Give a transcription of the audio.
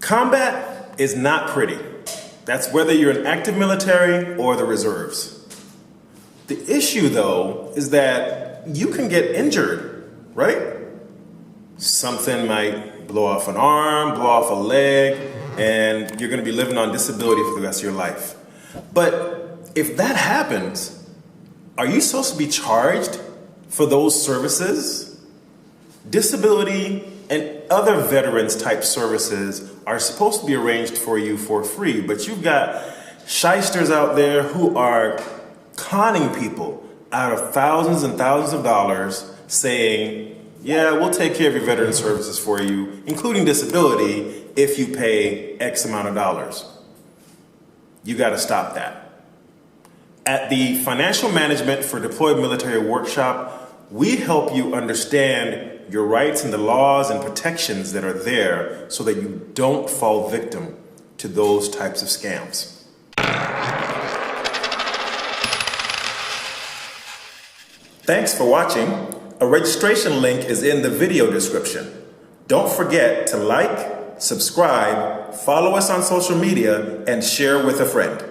Combat is not pretty. That's whether you're in active military or the reserves. The issue, though, is that you can get injured, right? Something might blow off an arm, blow off a leg, and you're going to be living on disability for the rest of your life. But if that happens, are you supposed to be charged for those services? Disability and other veterans type services are supposed to be arranged for you for free, but you've got shysters out there who are conning people out of thousands and thousands of dollars saying, yeah, we'll take care of your veteran services for you, including disability, if you pay X amount of dollars. You got to stop that. At the Financial Management for Deployed Military Workshop, we help you understand your rights and the laws and protections that are there so that you don't fall victim to those types of scams. Thanks for watching. A registration link is in the video description. Don't forget to like, subscribe, follow us on social media, and share with a friend.